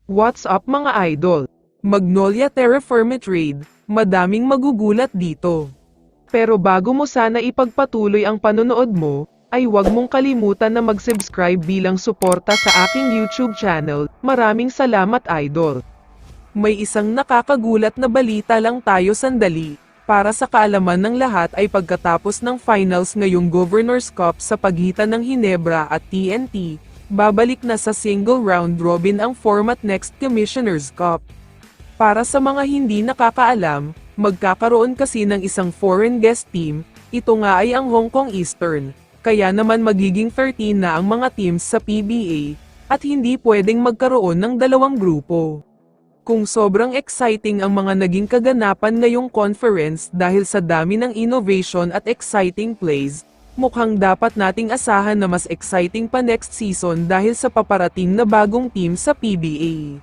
What's up mga idol? Magnolia Terra Firma Trade, madaming magugulat dito. Pero bago mo sana ipagpatuloy ang panonood mo, ay huwag mong kalimutan na mag-subscribe bilang suporta sa aking YouTube channel. Maraming salamat idol. May isang nakakagulat na balita lang tayo sandali. Para sa kaalaman ng lahat ay pagkatapos ng finals ngayong Governor's Cup sa pagitan ng Ginebra at TNT, babalik na sa single round robin ang format next Commissioner's Cup. Para sa mga hindi nakakaalam, magkakaroon kasi ng isang foreign guest team, ito nga ay ang Hong Kong Eastern, kaya naman magiging 13 na ang mga teams sa PBA, at hindi pwedeng magkaroon ng dalawang grupo. Kung sobrang exciting ang mga naging kaganapan ngayong conference dahil sa dami ng innovation at exciting plays, mukhang dapat nating asahan na mas exciting pa next season dahil sa paparating na bagong team sa PBA.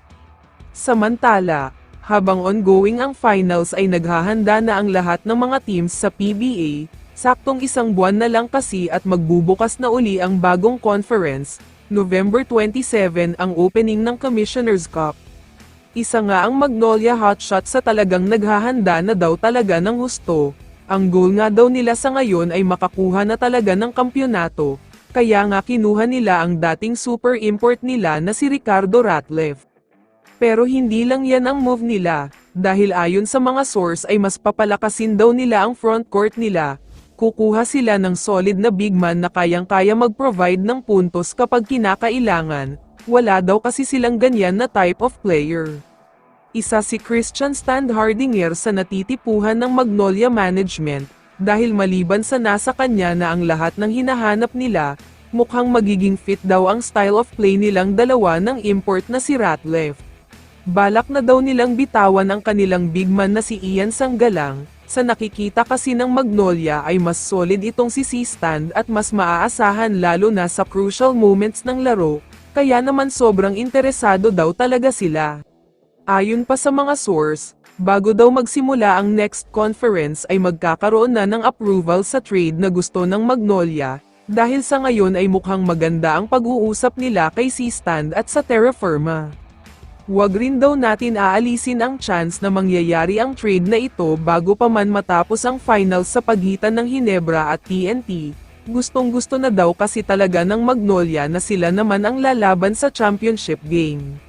Samantala, habang ongoing ang finals ay naghahanda na ang lahat ng mga teams sa PBA, saktong isang buwan na lang kasi at magbubukas na uli ang bagong conference, November 27 ang opening ng Commissioner's Cup. Isa nga ang Magnolia Hotshot sa talagang naghahanda na daw talaga ng husto. Ang goal nga daw nila sa ngayon ay makakuha na talaga ng kampyonato, kaya nga kinuha nila ang dating super import nila na si Ricardo Ratliff. Pero hindi lang yan ang move nila, dahil ayon sa mga source ay mas papalakasin daw nila ang frontcourt nila. Kukuha sila ng solid na big man na kayang-kaya mag-provide ng puntos kapag kinakailangan. Wala daw kasi silang ganyan na type of player. Isa si Christian Standhardinger sa natitipuhan ng Magnolia Management, dahil maliban sa nasa kanya na ang lahat ng hinahanap nila, mukhang magiging fit daw ang style of play nilang dalawa ng import na si Ratliff. Balak na daw nilang bitawan ang kanilang big man na si Ian Sanggalang. Sa nakikita kasi ng Magnolia ay mas solid itong si C-Stand at mas maaasahan lalo na sa crucial moments ng laro. Kaya naman sobrang interesado daw talaga sila. Ayon pa sa mga source, bago daw magsimula ang next conference ay magkakaroon na ng approval sa trade na gusto ng Magnolia, dahil sa ngayon ay mukhang maganda ang pag-uusap nila kay C-Stand at sa Terra Firma. Huwag rin daw natin aalisin ang chance na mangyayari ang trade na ito bago pa man matapos ang finals sa pagitan ng Ginebra at TNT. Gustong-gusto na daw kasi talaga ng Magnolia na sila naman ang lalaban sa championship game.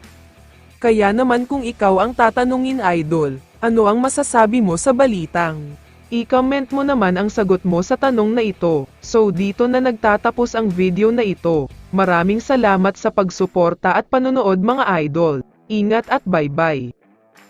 Kaya naman kung ikaw ang tatanungin idol, ano ang masasabi mo sa balitang? I-comment mo naman ang sagot mo sa tanong na ito. So dito na nagtatapos ang video na ito. Maraming salamat sa pagsuporta at panonood mga idol. Ingat at bye-bye.